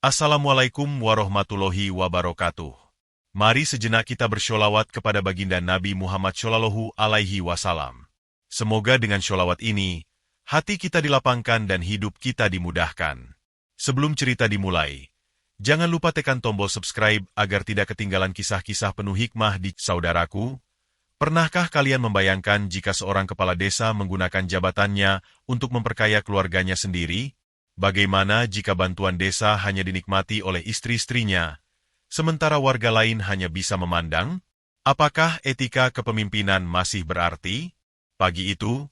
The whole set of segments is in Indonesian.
Assalamualaikum warahmatullahi wabarakatuh. Mari sejenak kita bersholawat kepada baginda Nabi Muhammad Shallallahu Alaihi Wasallam. Semoga dengan sholawat ini, hati kita dilapangkan dan hidup kita dimudahkan. Sebelum cerita dimulai, jangan lupa tekan tombol subscribe agar tidak ketinggalan kisah-kisah penuh hikmah di saudaraku. Pernahkah kalian membayangkan jika seorang kepala desa menggunakan jabatannya untuk memperkaya keluarganya sendiri? Bagaimana jika bantuan desa hanya dinikmati oleh istri-istrinya, sementara warga lain hanya bisa memandang? Apakah etika kepemimpinan masih berarti? Pagi itu,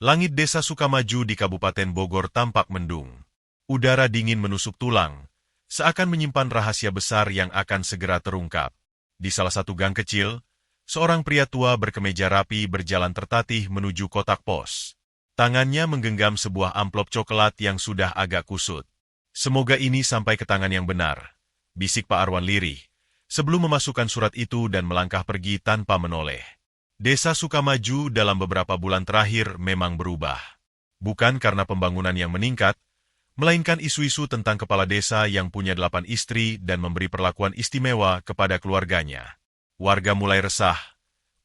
langit desa Sukamaju di Kabupaten Bogor tampak mendung. Udara dingin menusuk tulang, seakan menyimpan rahasia besar yang akan segera terungkap. Di salah satu gang kecil, seorang pria tua berkemeja rapi berjalan tertatih menuju kotak pos. Tangannya menggenggam sebuah amplop coklat yang sudah agak kusut. Semoga ini sampai ke tangan yang benar, bisik Pak Arwan lirih, sebelum memasukkan surat itu dan melangkah pergi tanpa menoleh. Desa Sukamaju dalam beberapa bulan terakhir memang berubah. Bukan karena pembangunan yang meningkat, melainkan isu-isu tentang kepala desa yang punya 8 istri dan memberi perlakuan istimewa kepada keluarganya. Warga mulai resah,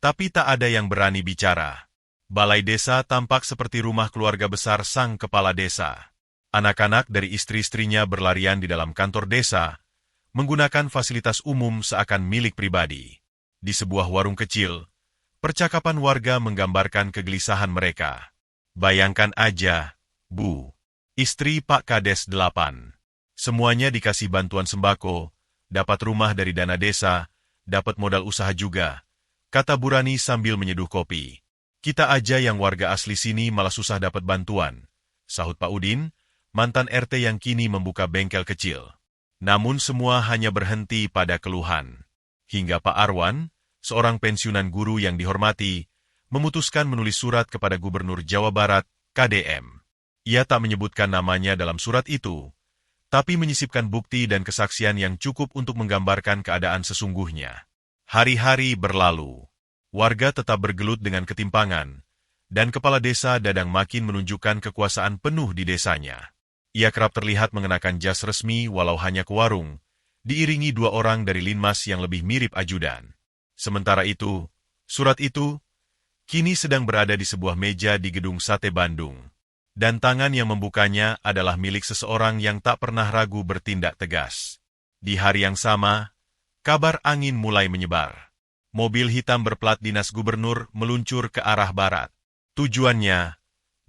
tapi tak ada yang berani bicara. Balai desa tampak seperti rumah keluarga besar sang kepala desa. Anak-anak dari istri-istrinya berlarian di dalam kantor desa, menggunakan fasilitas umum seakan milik pribadi. Di sebuah warung kecil, percakapan warga menggambarkan kegelisahan mereka. Bayangkan aja, Bu, istri Pak Kades 8. Semuanya dikasih bantuan sembako, dapat rumah dari dana desa, dapat modal usaha juga, kata Burani sambil menyeduh kopi. Kita aja yang warga asli sini malah susah dapat bantuan, sahut Pak Udin, mantan RT yang kini membuka bengkel kecil. Namun semua hanya berhenti pada keluhan. Hingga Pak Arwan, seorang pensiunan guru yang dihormati, memutuskan menulis surat kepada Gubernur Jawa Barat, KDM. Ia tak menyebutkan namanya dalam surat itu, tapi menyisipkan bukti dan kesaksian yang cukup untuk menggambarkan keadaan sesungguhnya. Hari-hari berlalu. Warga tetap bergelut dengan ketimpangan, dan kepala desa Dadang makin menunjukkan kekuasaan penuh di desanya. Ia kerap terlihat mengenakan jas resmi walau hanya ke warung, diiringi 2 orang dari linmas yang lebih mirip ajudan. Sementara itu, surat itu kini sedang berada di sebuah meja di Gedung Sate Bandung, dan tangan yang membukanya adalah milik seseorang yang tak pernah ragu bertindak tegas. Di hari yang sama, kabar angin mulai menyebar. Mobil hitam berplat dinas gubernur meluncur ke arah barat. Tujuannya,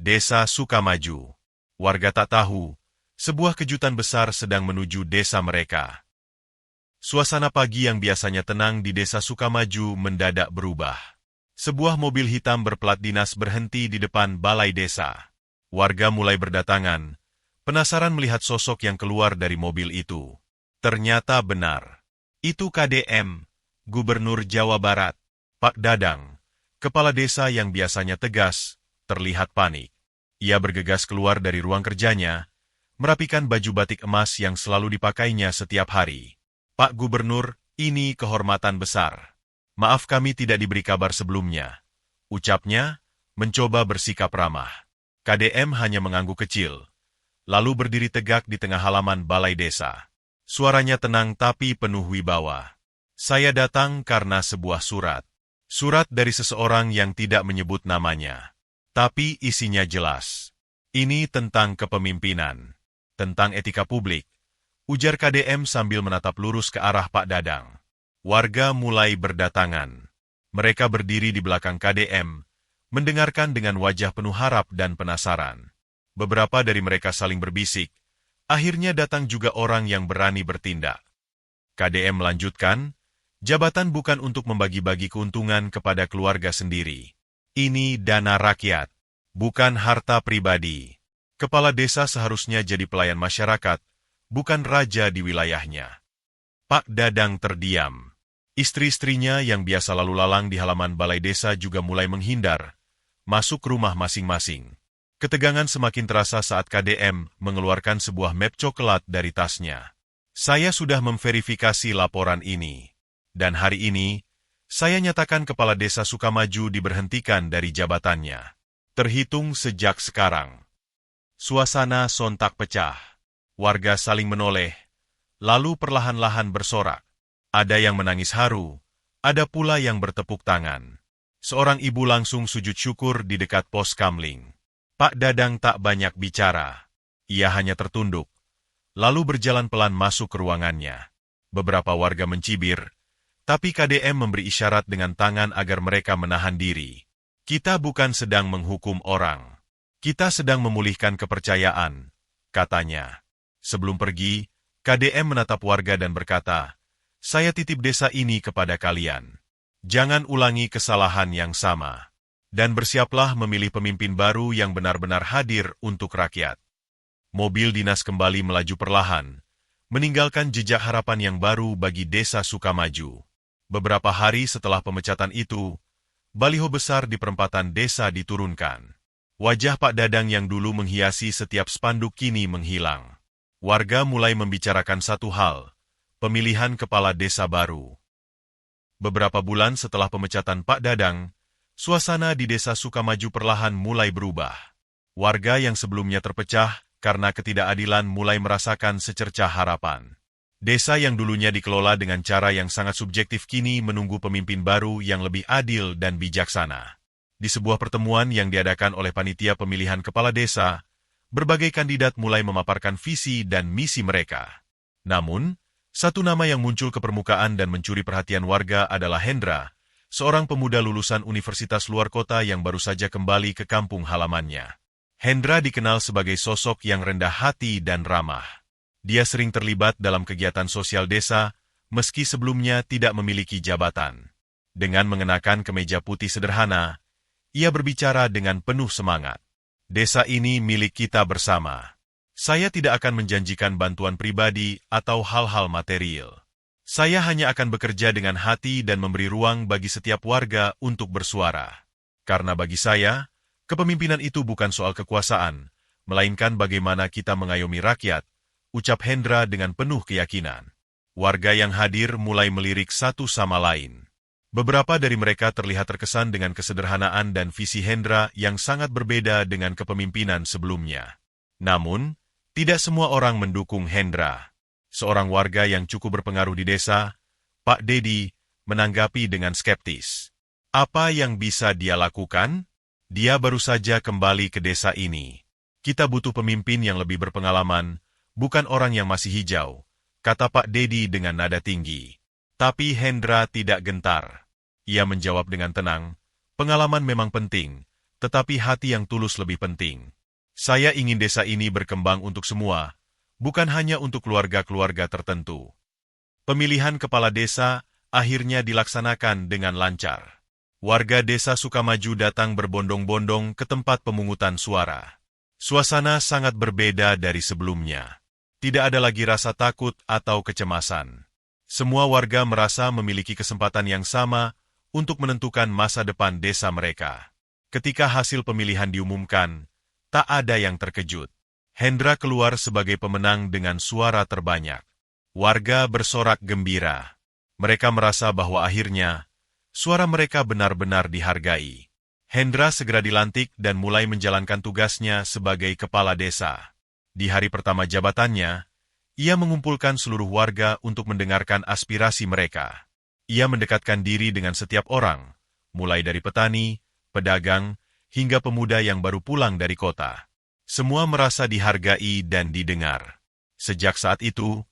Desa Sukamaju. Warga tak tahu, sebuah kejutan besar sedang menuju desa mereka. Suasana pagi yang biasanya tenang di Desa Sukamaju mendadak berubah. Sebuah mobil hitam berplat dinas berhenti di depan balai desa. Warga mulai berdatangan, penasaran melihat sosok yang keluar dari mobil itu. Ternyata benar. Itu KDM. Gubernur Jawa Barat, Pak Dadang, kepala desa yang biasanya tegas, terlihat panik. Ia bergegas keluar dari ruang kerjanya, merapikan baju batik emas yang selalu dipakainya setiap hari. Pak Gubernur, ini kehormatan besar. Maaf kami tidak diberi kabar sebelumnya. Ucapnya, mencoba bersikap ramah. KDM hanya mengangguk kecil, lalu berdiri tegak di tengah halaman balai desa. Suaranya tenang tapi penuh wibawa. Saya datang karena sebuah surat. Surat dari seseorang yang tidak menyebut namanya. Tapi isinya jelas. Ini tentang kepemimpinan. Tentang etika publik. Ujar KDM sambil menatap lurus ke arah Pak Dadang. Warga mulai berdatangan. Mereka berdiri di belakang KDM, mendengarkan dengan wajah penuh harap dan penasaran. Beberapa dari mereka saling berbisik. Akhirnya datang juga orang yang berani bertindak. KDM melanjutkan, jabatan bukan untuk membagi-bagi keuntungan kepada keluarga sendiri. Ini dana rakyat, bukan harta pribadi. Kepala desa seharusnya jadi pelayan masyarakat, bukan raja di wilayahnya. Pak Dadang terdiam. Istri-istrinya yang biasa lalu lalang di halaman balai desa juga mulai menghindar, masuk rumah masing-masing. Ketegangan semakin terasa saat KDM mengeluarkan sebuah map coklat dari tasnya. Saya sudah memverifikasi laporan ini. Dan hari ini, saya nyatakan kepala desa Sukamaju diberhentikan dari jabatannya. Terhitung sejak sekarang. Suasana sontak pecah. Warga saling menoleh, lalu perlahan-lahan bersorak. Ada yang menangis haru, ada pula yang bertepuk tangan. Seorang ibu langsung sujud syukur di dekat pos kamling. Pak Dadang tak banyak bicara. Ia hanya tertunduk, lalu berjalan pelan masuk ke ruangannya. Beberapa warga mencibir, tapi KDM memberi isyarat dengan tangan agar mereka menahan diri. Kita bukan sedang menghukum orang. Kita sedang memulihkan kepercayaan, katanya. Sebelum pergi, KDM menatap warga dan berkata, "Saya titip desa ini kepada kalian. Jangan ulangi kesalahan yang sama. Dan bersiaplah memilih pemimpin baru yang benar-benar hadir untuk rakyat." Mobil dinas kembali melaju perlahan, meninggalkan jejak harapan yang baru bagi desa Sukamaju. Beberapa hari setelah pemecatan itu, baliho besar di perempatan desa diturunkan. Wajah Pak Dadang yang dulu menghiasi setiap spanduk kini menghilang. Warga mulai membicarakan satu hal, pemilihan kepala desa baru. Beberapa bulan setelah pemecatan Pak Dadang, suasana di desa Sukamaju perlahan mulai berubah. Warga yang sebelumnya terpecah karena ketidakadilan mulai merasakan secercah harapan. Desa yang dulunya dikelola dengan cara yang sangat subjektif kini menunggu pemimpin baru yang lebih adil dan bijaksana. Di sebuah pertemuan yang diadakan oleh panitia pemilihan kepala desa, berbagai kandidat mulai memaparkan visi dan misi mereka. Namun, satu nama yang muncul ke permukaan dan mencuri perhatian warga adalah Hendra, seorang pemuda lulusan universitas luar kota yang baru saja kembali ke kampung halamannya. Hendra dikenal sebagai sosok yang rendah hati dan ramah. Dia sering terlibat dalam kegiatan sosial desa, meski sebelumnya tidak memiliki jabatan. Dengan mengenakan kemeja putih sederhana, ia berbicara dengan penuh semangat. "Desa ini milik kita bersama. Saya tidak akan menjanjikan bantuan pribadi atau hal-hal material. Saya hanya akan bekerja dengan hati dan memberi ruang bagi setiap warga untuk bersuara. Karena bagi saya, kepemimpinan itu bukan soal kekuasaan, melainkan bagaimana kita mengayomi rakyat," ucap Hendra dengan penuh keyakinan. Warga yang hadir mulai melirik satu sama lain. Beberapa dari mereka terlihat terkesan dengan kesederhanaan dan visi Hendra yang sangat berbeda dengan kepemimpinan sebelumnya. Namun, tidak semua orang mendukung Hendra. Seorang warga yang cukup berpengaruh di desa, Pak Dedi, menanggapi dengan skeptis. Apa yang bisa dia lakukan? Dia baru saja kembali ke desa ini. Kita butuh pemimpin yang lebih berpengalaman, bukan orang yang masih hijau, kata Pak Dedi dengan nada tinggi. Tapi Hendra tidak gentar. Ia menjawab dengan tenang, pengalaman memang penting, tetapi hati yang tulus lebih penting. Saya ingin desa ini berkembang untuk semua, bukan hanya untuk keluarga-keluarga tertentu. Pemilihan kepala desa akhirnya dilaksanakan dengan lancar. Warga desa Sukamaju datang berbondong-bondong ke tempat pemungutan suara. Suasana sangat berbeda dari sebelumnya. Tidak ada lagi rasa takut atau kecemasan. Semua warga merasa memiliki kesempatan yang sama untuk menentukan masa depan desa mereka. Ketika hasil pemilihan diumumkan, tak ada yang terkejut. Hendra keluar sebagai pemenang dengan suara terbanyak. Warga bersorak gembira. Mereka merasa bahwa akhirnya, suara mereka benar-benar dihargai. Hendra segera dilantik dan mulai menjalankan tugasnya sebagai kepala desa. Di hari pertama jabatannya, ia mengumpulkan seluruh warga untuk mendengarkan aspirasi mereka. Ia mendekatkan diri dengan setiap orang, mulai dari petani, pedagang, hingga pemuda yang baru pulang dari kota. Semua merasa dihargai dan didengar. Sejak saat itu,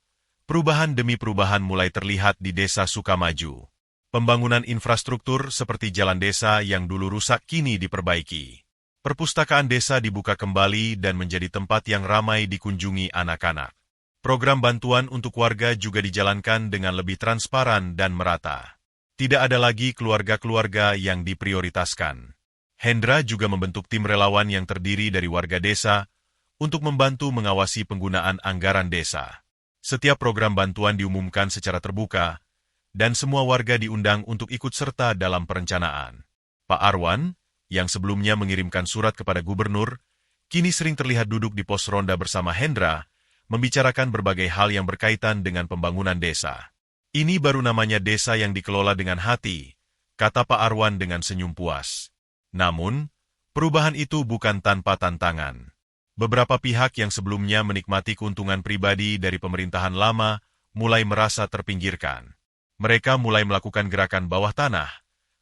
perubahan demi perubahan mulai terlihat di desa Sukamaju. Pembangunan infrastruktur seperti jalan desa yang dulu rusak kini diperbaiki. Perpustakaan desa dibuka kembali dan menjadi tempat yang ramai dikunjungi anak-anak. Program bantuan untuk warga juga dijalankan dengan lebih transparan dan merata. Tidak ada lagi keluarga-keluarga yang diprioritaskan. Hendra juga membentuk tim relawan yang terdiri dari warga desa untuk membantu mengawasi penggunaan anggaran desa. Setiap program bantuan diumumkan secara terbuka, dan semua warga diundang untuk ikut serta dalam perencanaan. Pak Arwan, yang sebelumnya mengirimkan surat kepada gubernur, kini sering terlihat duduk di pos ronda bersama Hendra, membicarakan berbagai hal yang berkaitan dengan pembangunan desa. Ini baru namanya desa yang dikelola dengan hati, kata Pak Arwan dengan senyum puas. Namun, perubahan itu bukan tanpa tantangan. Beberapa pihak yang sebelumnya menikmati keuntungan pribadi dari pemerintahan lama mulai merasa terpinggirkan. Mereka mulai melakukan gerakan bawah tanah,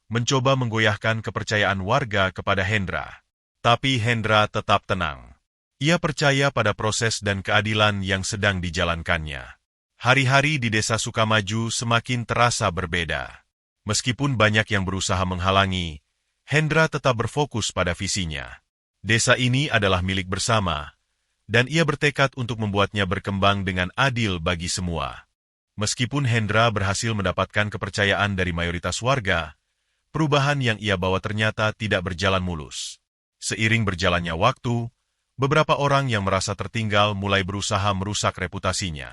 mencoba menggoyahkan kepercayaan warga kepada Hendra. Tapi Hendra tetap tenang. Ia percaya pada proses dan keadilan yang sedang dijalankannya. Hari-hari di Desa Sukamaju semakin terasa berbeda. Meskipun banyak yang berusaha menghalangi, Hendra tetap berfokus pada visinya. Desa ini adalah milik bersama, dan ia bertekad untuk membuatnya berkembang dengan adil bagi semua. Meskipun Hendra berhasil mendapatkan kepercayaan dari mayoritas warga, perubahan yang ia bawa ternyata tidak berjalan mulus. Seiring berjalannya waktu, beberapa orang yang merasa tertinggal mulai berusaha merusak reputasinya.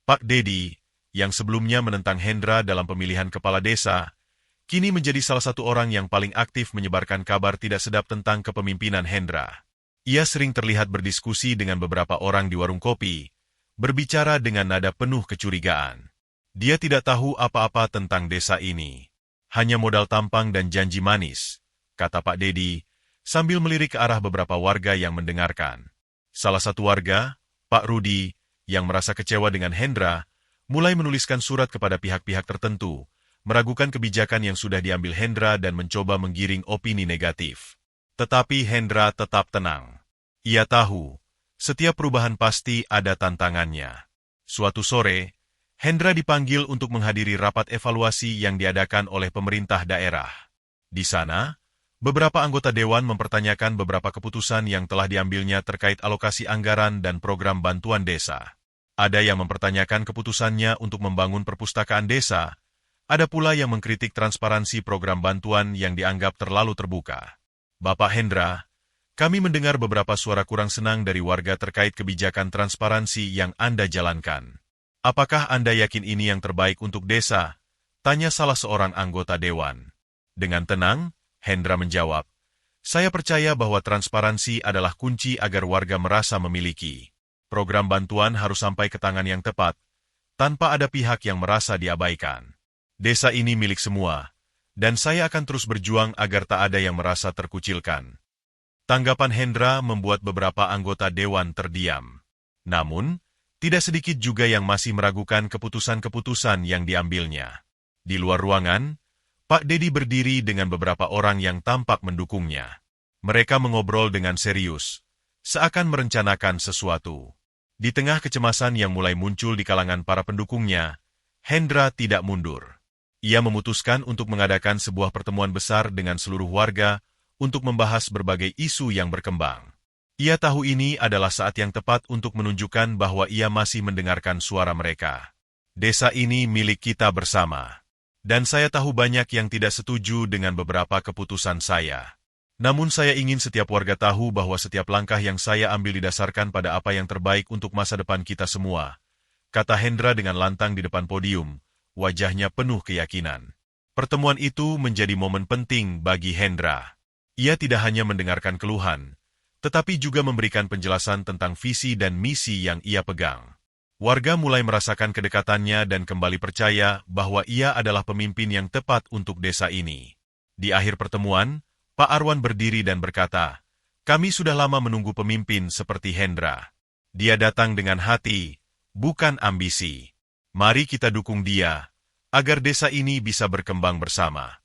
Pak Dedi, yang sebelumnya menentang Hendra dalam pemilihan kepala desa, kini menjadi salah satu orang yang paling aktif menyebarkan kabar tidak sedap tentang kepemimpinan Hendra. Ia sering terlihat berdiskusi dengan beberapa orang di warung kopi, berbicara dengan nada penuh kecurigaan. Dia tidak tahu apa-apa tentang desa ini. Hanya modal tampang dan janji manis, kata Pak Dedi, sambil melirik ke arah beberapa warga yang mendengarkan. Salah satu warga, Pak Rudi, yang merasa kecewa dengan Hendra, mulai menuliskan surat kepada pihak-pihak tertentu, meragukan kebijakan yang sudah diambil Hendra dan mencoba menggiring opini negatif. Tetapi Hendra tetap tenang. Ia tahu, setiap perubahan pasti ada tantangannya. Suatu sore, Hendra dipanggil untuk menghadiri rapat evaluasi yang diadakan oleh pemerintah daerah. Di sana, beberapa anggota dewan mempertanyakan beberapa keputusan yang telah diambilnya terkait alokasi anggaran dan program bantuan desa. Ada yang mempertanyakan keputusannya untuk membangun perpustakaan desa, ada pula yang mengkritik transparansi program bantuan yang dianggap terlalu terbuka. Bapak Hendra, kami mendengar beberapa suara kurang senang dari warga terkait kebijakan transparansi yang Anda jalankan. Apakah Anda yakin ini yang terbaik untuk desa? Tanya salah seorang anggota dewan. Dengan tenang, Hendra menjawab, saya percaya bahwa transparansi adalah kunci agar warga merasa memiliki. Program bantuan harus sampai ke tangan yang tepat, tanpa ada pihak yang merasa diabaikan. Desa ini milik semua, dan saya akan terus berjuang agar tak ada yang merasa terkucilkan. Tanggapan Hendra membuat beberapa anggota dewan terdiam. Namun, tidak sedikit juga yang masih meragukan keputusan-keputusan yang diambilnya. Di luar ruangan, Pak Dedi berdiri dengan beberapa orang yang tampak mendukungnya. Mereka mengobrol dengan serius, seakan merencanakan sesuatu. Di tengah kecemasan yang mulai muncul di kalangan para pendukungnya, Hendra tidak mundur. Ia memutuskan untuk mengadakan sebuah pertemuan besar dengan seluruh warga untuk membahas berbagai isu yang berkembang. Ia tahu ini adalah saat yang tepat untuk menunjukkan bahwa ia masih mendengarkan suara mereka. Desa ini milik kita bersama. Dan saya tahu banyak yang tidak setuju dengan beberapa keputusan saya. Namun saya ingin setiap warga tahu bahwa setiap langkah yang saya ambil didasarkan pada apa yang terbaik untuk masa depan kita semua, kata Hendra dengan lantang di depan podium, wajahnya penuh keyakinan. Pertemuan itu menjadi momen penting bagi Hendra. Ia tidak hanya mendengarkan keluhan, tetapi juga memberikan penjelasan tentang visi dan misi yang ia pegang. Warga mulai merasakan kedekatannya dan kembali percaya bahwa ia adalah pemimpin yang tepat untuk desa ini. Di akhir pertemuan, Pak Arwan berdiri dan berkata, kami sudah lama menunggu pemimpin seperti Hendra. Dia datang dengan hati, bukan ambisi. Mari kita dukung dia, agar desa ini bisa berkembang bersama.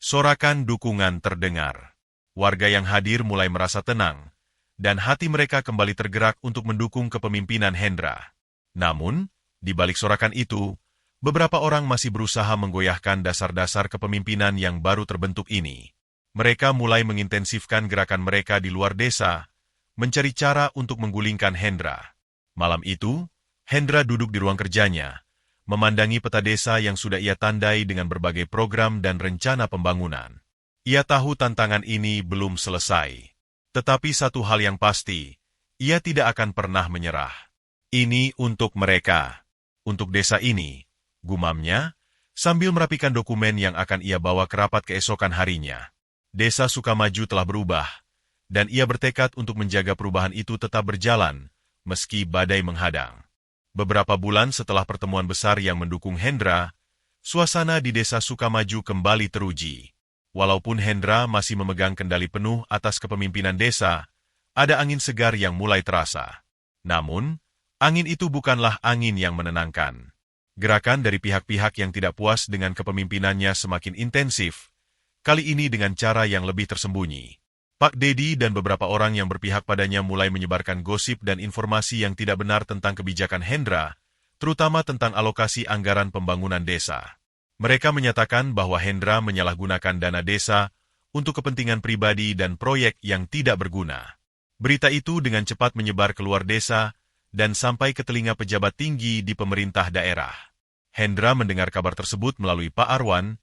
Sorakan dukungan terdengar. Warga yang hadir mulai merasa tenang, dan hati mereka kembali tergerak untuk mendukung kepemimpinan Hendra. Namun, di balik sorakan itu, beberapa orang masih berusaha menggoyahkan dasar-dasar kepemimpinan yang baru terbentuk ini. Mereka mulai mengintensifkan gerakan mereka di luar desa, mencari cara untuk menggulingkan Hendra. Malam itu, Hendra duduk di ruang kerjanya, memandangi peta desa yang sudah ia tandai dengan berbagai program dan rencana pembangunan. Ia tahu tantangan ini belum selesai. Tetapi satu hal yang pasti, ia tidak akan pernah menyerah. Ini untuk mereka, untuk desa ini, gumamnya, sambil merapikan dokumen yang akan ia bawa ke rapat keesokan harinya. Desa Sukamaju telah berubah, dan ia bertekad untuk menjaga perubahan itu tetap berjalan, meski badai menghadang. Beberapa bulan setelah pertemuan besar yang mendukung Hendra, suasana di Desa Sukamaju kembali teruji. Walaupun Hendra masih memegang kendali penuh atas kepemimpinan desa, ada angin segar yang mulai terasa. Namun, angin itu bukanlah angin yang menenangkan. Gerakan dari pihak-pihak yang tidak puas dengan kepemimpinannya semakin intensif, kali ini dengan cara yang lebih tersembunyi. Pak Dedi dan beberapa orang yang berpihak padanya mulai menyebarkan gosip dan informasi yang tidak benar tentang kebijakan Hendra, terutama tentang alokasi anggaran pembangunan desa. Mereka menyatakan bahwa Hendra menyalahgunakan dana desa untuk kepentingan pribadi dan proyek yang tidak berguna. Berita itu dengan cepat menyebar keluar desa dan sampai ke telinga pejabat tinggi di pemerintah daerah. Hendra mendengar kabar tersebut melalui Pak Arwan,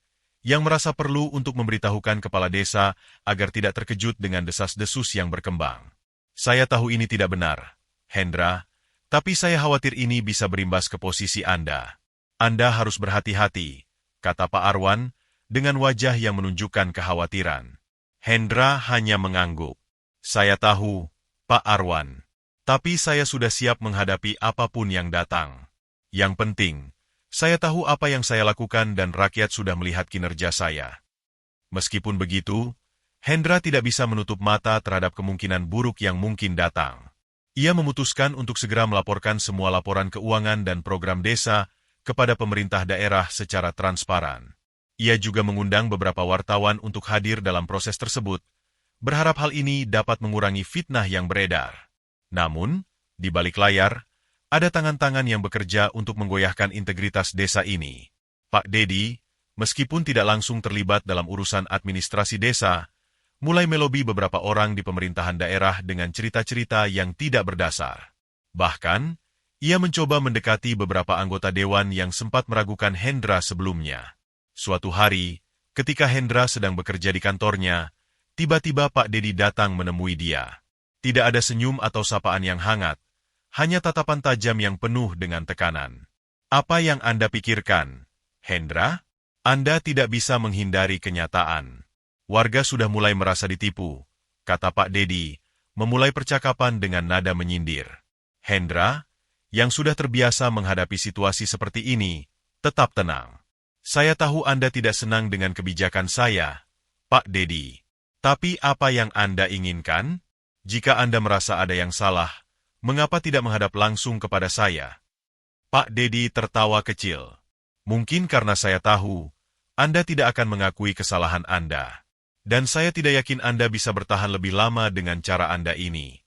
yang merasa perlu untuk memberitahukan kepala desa agar tidak terkejut dengan desas-desus yang berkembang. Saya tahu ini tidak benar, Hendra, tapi saya khawatir ini bisa berimbas ke posisi Anda. Anda harus berhati-hati, kata Pak Arwan, dengan wajah yang menunjukkan kekhawatiran. Hendra hanya mengangguk. Saya tahu, Pak Arwan, tapi saya sudah siap menghadapi apapun yang datang. Yang penting, saya tahu apa yang saya lakukan dan rakyat sudah melihat kinerja saya. Meskipun begitu, Hendra tidak bisa menutup mata terhadap kemungkinan buruk yang mungkin datang. Ia memutuskan untuk segera melaporkan semua laporan keuangan dan program desa kepada pemerintah daerah secara transparan. Ia juga mengundang beberapa wartawan untuk hadir dalam proses tersebut, berharap hal ini dapat mengurangi fitnah yang beredar. Namun, di balik layar, ada tangan-tangan yang bekerja untuk menggoyahkan integritas desa ini. Pak Dedi, meskipun tidak langsung terlibat dalam urusan administrasi desa, mulai melobi beberapa orang di pemerintahan daerah dengan cerita-cerita yang tidak berdasar. Bahkan, ia mencoba mendekati beberapa anggota dewan yang sempat meragukan Hendra sebelumnya. Suatu hari, ketika Hendra sedang bekerja di kantornya, tiba-tiba Pak Dedi datang menemui dia. Tidak ada senyum atau sapaan yang hangat, hanya tatapan tajam yang penuh dengan tekanan. Apa yang Anda pikirkan, Hendra? Anda tidak bisa menghindari kenyataan. Warga sudah mulai merasa ditipu, kata Pak Dedi, memulai percakapan dengan nada menyindir. Hendra, yang sudah terbiasa menghadapi situasi seperti ini, tetap tenang. Saya tahu Anda tidak senang dengan kebijakan saya, Pak Dedi. Tapi apa yang Anda inginkan? Jika Anda merasa ada yang salah, mengapa tidak menghadap langsung kepada saya? Pak Dedi tertawa kecil. Mungkin karena saya tahu, Anda tidak akan mengakui kesalahan Anda. Dan saya tidak yakin Anda bisa bertahan lebih lama dengan cara Anda ini.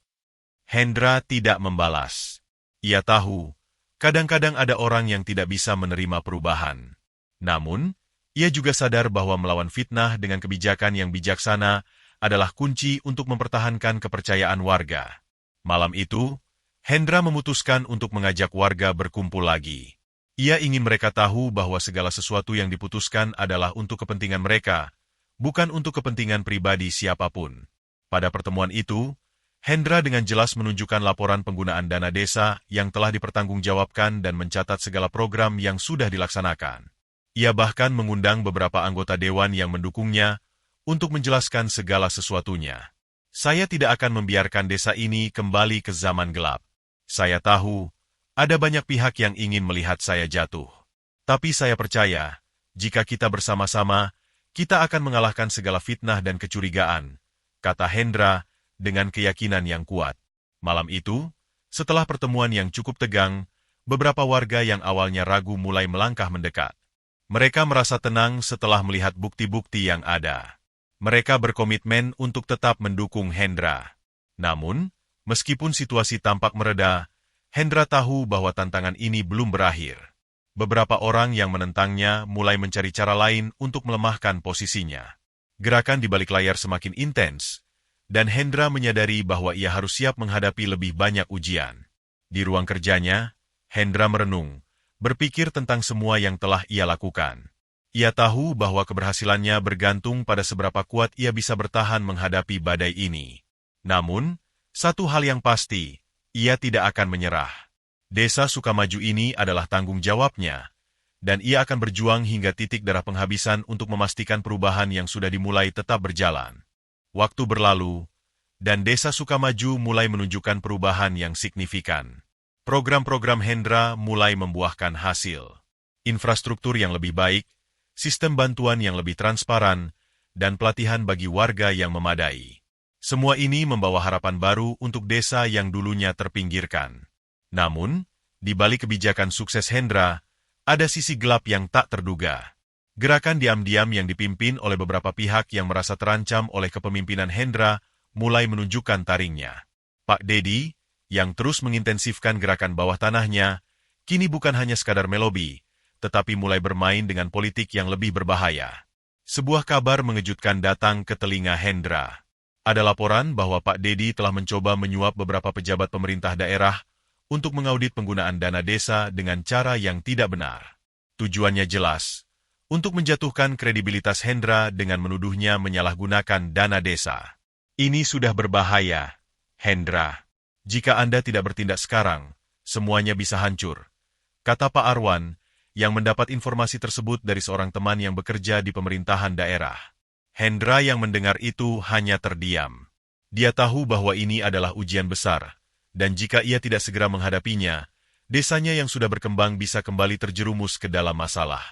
Hendra tidak membalas. Ia tahu, kadang-kadang ada orang yang tidak bisa menerima perubahan. Namun, ia juga sadar bahwa melawan fitnah dengan kebijakan yang bijaksana adalah kunci untuk mempertahankan kepercayaan warga. Malam itu, Hendra memutuskan untuk mengajak warga berkumpul lagi. Ia ingin mereka tahu bahwa segala sesuatu yang diputuskan adalah untuk kepentingan mereka, bukan untuk kepentingan pribadi siapapun. Pada pertemuan itu, Hendra dengan jelas menunjukkan laporan penggunaan dana desa yang telah dipertanggungjawabkan dan mencatat segala program yang sudah dilaksanakan. Ia bahkan mengundang beberapa anggota dewan yang mendukungnya untuk menjelaskan segala sesuatunya. Saya tidak akan membiarkan desa ini kembali ke zaman gelap. Saya tahu, ada banyak pihak yang ingin melihat saya jatuh. Tapi saya percaya, jika kita bersama-sama, kita akan mengalahkan segala fitnah dan kecurigaan, kata Hendra dengan keyakinan yang kuat. Malam itu, setelah pertemuan yang cukup tegang, beberapa warga yang awalnya ragu mulai melangkah mendekat. Mereka merasa tenang setelah melihat bukti-bukti yang ada. Mereka berkomitmen untuk tetap mendukung Hendra. Namun, meskipun situasi tampak mereda, Hendra tahu bahwa tantangan ini belum berakhir. Beberapa orang yang menentangnya mulai mencari cara lain untuk melemahkan posisinya. Gerakan di balik layar semakin intens, dan Hendra menyadari bahwa ia harus siap menghadapi lebih banyak ujian. Di ruang kerjanya, Hendra merenung, berpikir tentang semua yang telah ia lakukan. Ia tahu bahwa keberhasilannya bergantung pada seberapa kuat ia bisa bertahan menghadapi badai ini. Namun, satu hal yang pasti, ia tidak akan menyerah. Desa Sukamaju ini adalah tanggung jawabnya, dan ia akan berjuang hingga titik darah penghabisan untuk memastikan perubahan yang sudah dimulai tetap berjalan. Waktu berlalu, dan Desa Sukamaju mulai menunjukkan perubahan yang signifikan. Program-program Hendra mulai membuahkan hasil. Infrastruktur yang lebih baik, sistem bantuan yang lebih transparan, dan pelatihan bagi warga yang memadai. Semua ini membawa harapan baru untuk desa yang dulunya terpinggirkan. Namun, di balik kebijakan sukses Hendra, ada sisi gelap yang tak terduga. Gerakan diam-diam yang dipimpin oleh beberapa pihak yang merasa terancam oleh kepemimpinan Hendra mulai menunjukkan taringnya. Pak Dedi, yang terus mengintensifkan gerakan bawah tanahnya, kini bukan hanya sekadar melobi, tetapi mulai bermain dengan politik yang lebih berbahaya. Sebuah kabar mengejutkan datang ke telinga Hendra. Ada laporan bahwa Pak Dedi telah mencoba menyuap beberapa pejabat pemerintah daerah untuk mengaudit penggunaan dana desa dengan cara yang tidak benar. Tujuannya jelas, untuk menjatuhkan kredibilitas Hendra dengan menuduhnya menyalahgunakan dana desa. Ini sudah berbahaya, Hendra. Jika Anda tidak bertindak sekarang, semuanya bisa hancur, kata Pak Arwan, yang mendapat informasi tersebut dari seorang teman yang bekerja di pemerintahan daerah. Hendra yang mendengar itu hanya terdiam. Dia tahu bahwa ini adalah ujian besar, dan jika ia tidak segera menghadapinya, desanya yang sudah berkembang bisa kembali terjerumus ke dalam masalah.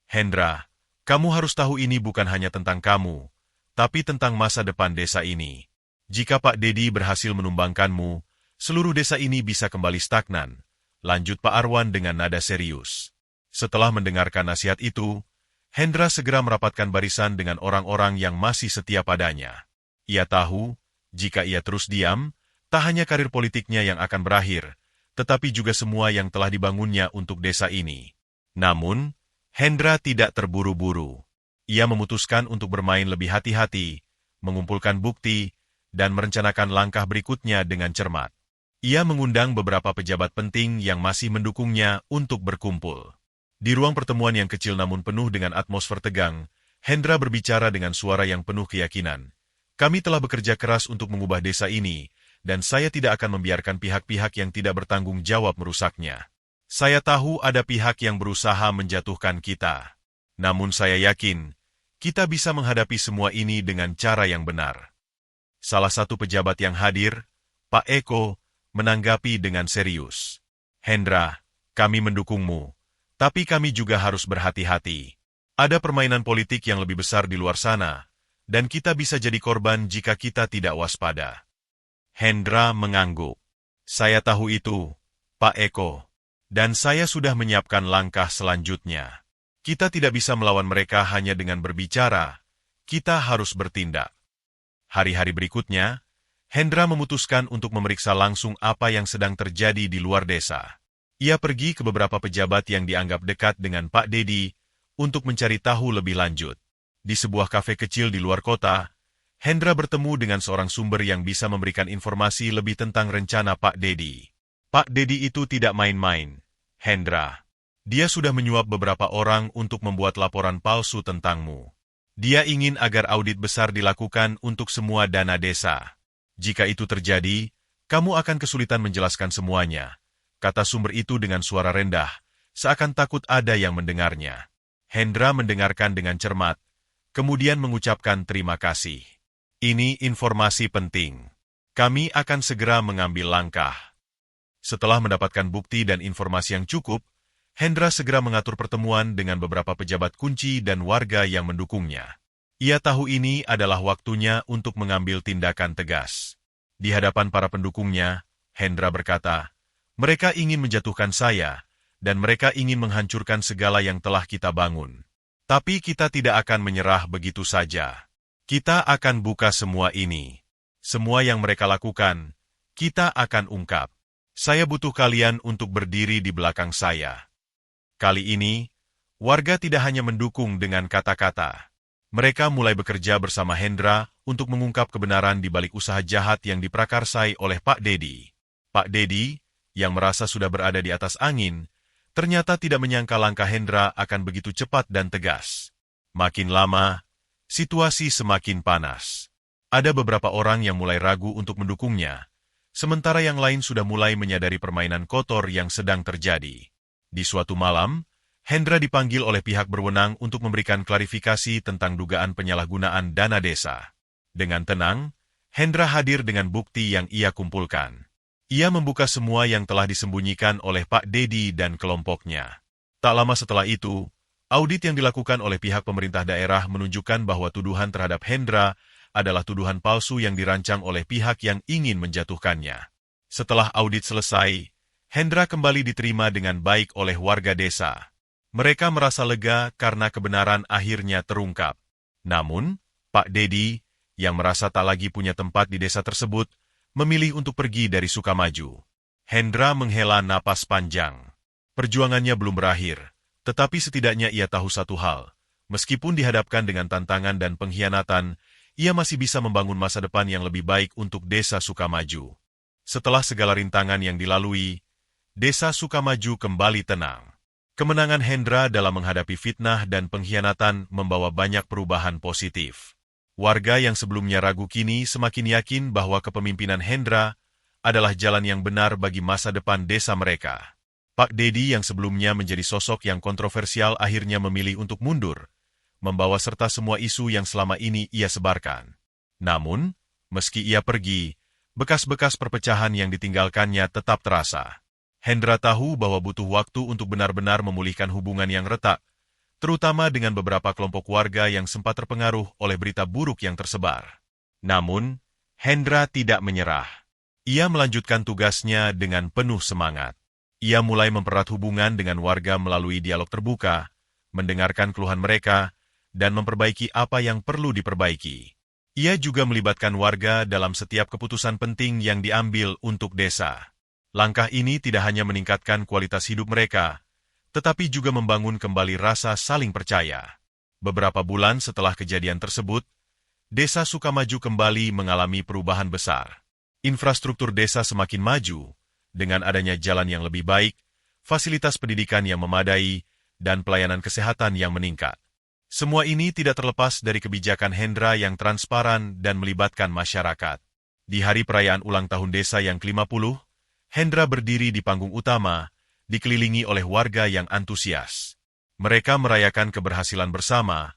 Hendra, kamu harus tahu ini bukan hanya tentang kamu, tapi tentang masa depan desa ini. Jika Pak Dedi berhasil menumbangkanmu, seluruh desa ini bisa kembali stagnan, lanjut Pak Arwan dengan nada serius. Setelah mendengarkan nasihat itu, Hendra segera merapatkan barisan dengan orang-orang yang masih setia padanya. Ia tahu, jika ia terus diam, tak hanya karir politiknya yang akan berakhir, tetapi juga semua yang telah dibangunnya untuk desa ini. Namun, Hendra tidak terburu-buru. Ia memutuskan untuk bermain lebih hati-hati, mengumpulkan bukti, dan merencanakan langkah berikutnya dengan cermat. Ia mengundang beberapa pejabat penting yang masih mendukungnya untuk berkumpul. Di ruang pertemuan yang kecil namun penuh dengan atmosfer tegang, Hendra berbicara dengan suara yang penuh keyakinan. Kami telah bekerja keras untuk mengubah desa ini, dan saya tidak akan membiarkan pihak-pihak yang tidak bertanggung jawab merusaknya. Saya tahu ada pihak yang berusaha menjatuhkan kita. Namun saya yakin, kita bisa menghadapi semua ini dengan cara yang benar. Salah satu pejabat yang hadir, Pak Eko, menanggapi dengan serius. Hendra, kami mendukungmu. Tapi kami juga harus berhati-hati. Ada permainan politik yang lebih besar di luar sana, dan kita bisa jadi korban jika kita tidak waspada. Hendra mengangguk. Saya tahu itu, Pak Eko. Dan saya sudah menyiapkan langkah selanjutnya. Kita tidak bisa melawan mereka hanya dengan berbicara. Kita harus bertindak. Hari-hari berikutnya, Hendra memutuskan untuk memeriksa langsung apa yang sedang terjadi di luar desa. Ia pergi ke beberapa pejabat yang dianggap dekat dengan Pak Dedi untuk mencari tahu lebih lanjut. Di sebuah kafe kecil di luar kota, Hendra bertemu dengan seorang sumber yang bisa memberikan informasi lebih tentang rencana Pak Dedi. Pak Dedi itu tidak main-main, Hendra. Dia sudah menyuap beberapa orang untuk membuat laporan palsu tentangmu. Dia ingin agar audit besar dilakukan untuk semua dana desa. Jika itu terjadi, kamu akan kesulitan menjelaskan semuanya, kata sumber itu dengan suara rendah, seakan takut ada yang mendengarnya. Hendra mendengarkan dengan cermat, kemudian mengucapkan terima kasih. Ini informasi penting. Kami akan segera mengambil langkah. Setelah mendapatkan bukti dan informasi yang cukup, Hendra segera mengatur pertemuan dengan beberapa pejabat kunci dan warga yang mendukungnya. Ia tahu ini adalah waktunya untuk mengambil tindakan tegas. Di hadapan para pendukungnya, Hendra berkata, mereka ingin menjatuhkan saya, dan mereka ingin menghancurkan segala yang telah kita bangun. Tapi kita tidak akan menyerah begitu saja. Kita akan buka semua ini. Semua yang mereka lakukan, kita akan ungkap. Saya butuh kalian untuk berdiri di belakang saya. Kali ini, warga tidak hanya mendukung dengan kata-kata. Mereka mulai bekerja bersama Hendra untuk mengungkap kebenaran di balik usaha jahat yang diprakarsai oleh Pak Dedi. Pak Dedi, yang merasa sudah berada di atas angin, ternyata tidak menyangka langkah Hendra akan begitu cepat dan tegas. Makin lama, situasi semakin panas. Ada beberapa orang yang mulai ragu untuk mendukungnya, sementara yang lain sudah mulai menyadari permainan kotor yang sedang terjadi. Di suatu malam, Hendra dipanggil oleh pihak berwenang untuk memberikan klarifikasi tentang dugaan penyalahgunaan dana desa. Dengan tenang, Hendra hadir dengan bukti yang ia kumpulkan. Ia membuka semua yang telah disembunyikan oleh Pak Dedi dan kelompoknya. Tak lama setelah itu, audit yang dilakukan oleh pihak pemerintah daerah menunjukkan bahwa tuduhan terhadap Hendra adalah tuduhan palsu yang dirancang oleh pihak yang ingin menjatuhkannya. Setelah audit selesai, Hendra kembali diterima dengan baik oleh warga desa. Mereka merasa lega karena kebenaran akhirnya terungkap. Namun, Pak Dedi, yang merasa tak lagi punya tempat di desa tersebut, memilih untuk pergi dari Sukamaju. Hendra menghela napas panjang. Perjuangannya belum berakhir, tetapi setidaknya ia tahu satu hal. Meskipun dihadapkan dengan tantangan dan pengkhianatan, ia masih bisa membangun masa depan yang lebih baik untuk desa Sukamaju. Setelah segala rintangan yang dilalui, desa Sukamaju kembali tenang. Kemenangan Hendra dalam menghadapi fitnah dan pengkhianatan membawa banyak perubahan positif. Warga yang sebelumnya ragu kini semakin yakin bahwa kepemimpinan Hendra adalah jalan yang benar bagi masa depan desa mereka. Pak Dedi yang sebelumnya menjadi sosok yang kontroversial akhirnya memilih untuk mundur, membawa serta semua isu yang selama ini ia sebarkan. Namun, meski ia pergi, bekas-bekas perpecahan yang ditinggalkannya tetap terasa. Hendra tahu bahwa butuh waktu untuk benar-benar memulihkan hubungan yang retak, terutama dengan beberapa kelompok warga yang sempat terpengaruh oleh berita buruk yang tersebar. Namun, Hendra tidak menyerah. Ia melanjutkan tugasnya dengan penuh semangat. Ia mulai mempererat hubungan dengan warga melalui dialog terbuka, mendengarkan keluhan mereka, dan memperbaiki apa yang perlu diperbaiki. Ia juga melibatkan warga dalam setiap keputusan penting yang diambil untuk desa. Langkah ini tidak hanya meningkatkan kualitas hidup mereka, tetapi juga membangun kembali rasa saling percaya. Beberapa bulan setelah kejadian tersebut, desa Sukamaju kembali mengalami perubahan besar. Infrastruktur desa semakin maju, dengan adanya jalan yang lebih baik, fasilitas pendidikan yang memadai, dan pelayanan kesehatan yang meningkat. Semua ini tidak terlepas dari kebijakan Hendra yang transparan dan melibatkan masyarakat. Di hari perayaan ulang tahun desa yang ke-50, Hendra berdiri di panggung utama, dikelilingi oleh warga yang antusias. Mereka merayakan keberhasilan bersama,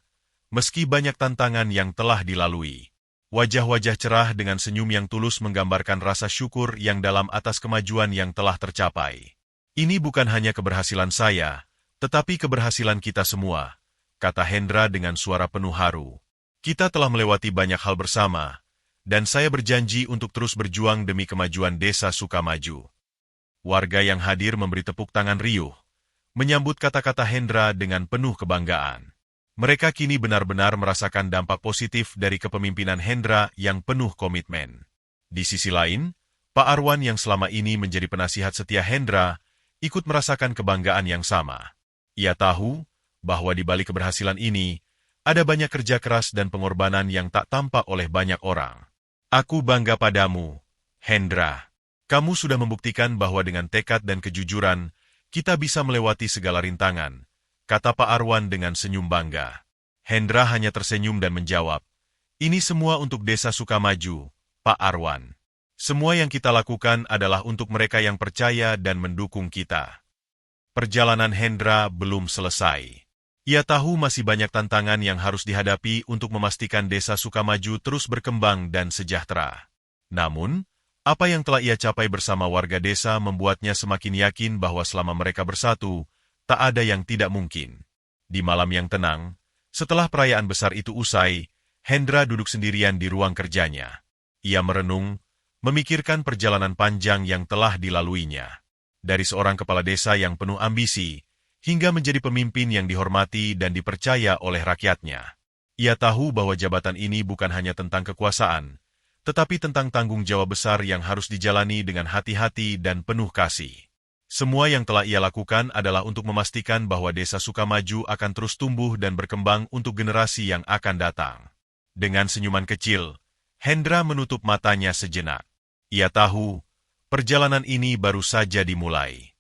meski banyak tantangan yang telah dilalui. Wajah-wajah cerah dengan senyum yang tulus menggambarkan rasa syukur yang dalam atas kemajuan yang telah tercapai. Ini bukan hanya keberhasilan saya, tetapi keberhasilan kita semua, kata Hendra dengan suara penuh haru. Kita telah melewati banyak hal bersama, dan saya berjanji untuk terus berjuang demi kemajuan desa Sukamaju. Warga yang hadir memberi tepuk tangan riuh, menyambut kata-kata Hendra dengan penuh kebanggaan. Mereka kini benar-benar merasakan dampak positif dari kepemimpinan Hendra yang penuh komitmen. Di sisi lain, Pak Arwan yang selama ini menjadi penasihat setia Hendra, ikut merasakan kebanggaan yang sama. Ia tahu bahwa di balik keberhasilan ini, ada banyak kerja keras dan pengorbanan yang tak tampak oleh banyak orang. Aku bangga padamu, Hendra. Kamu sudah membuktikan bahwa dengan tekad dan kejujuran, kita bisa melewati segala rintangan, kata Pak Arwan dengan senyum bangga. Hendra hanya tersenyum dan menjawab, ini semua untuk desa Sukamaju, Pak Arwan. Semua yang kita lakukan adalah untuk mereka yang percaya dan mendukung kita. Perjalanan Hendra belum selesai. Ia tahu masih banyak tantangan yang harus dihadapi untuk memastikan desa Sukamaju terus berkembang dan sejahtera. Namun, apa yang telah ia capai bersama warga desa membuatnya semakin yakin bahwa selama mereka bersatu, tak ada yang tidak mungkin. Di malam yang tenang, setelah perayaan besar itu usai, Hendra duduk sendirian di ruang kerjanya. Ia merenung, memikirkan perjalanan panjang yang telah dilaluinya. Dari seorang kepala desa yang penuh ambisi, hingga menjadi pemimpin yang dihormati dan dipercaya oleh rakyatnya. Ia tahu bahwa jabatan ini bukan hanya tentang kekuasaan, tetapi tentang tanggung jawab besar yang harus dijalani dengan hati-hati dan penuh kasih. Semua yang telah ia lakukan adalah untuk memastikan bahwa desa Sukamaju akan terus tumbuh dan berkembang untuk generasi yang akan datang. Dengan senyuman kecil, Hendra menutup matanya sejenak. Ia tahu, perjalanan ini baru saja dimulai.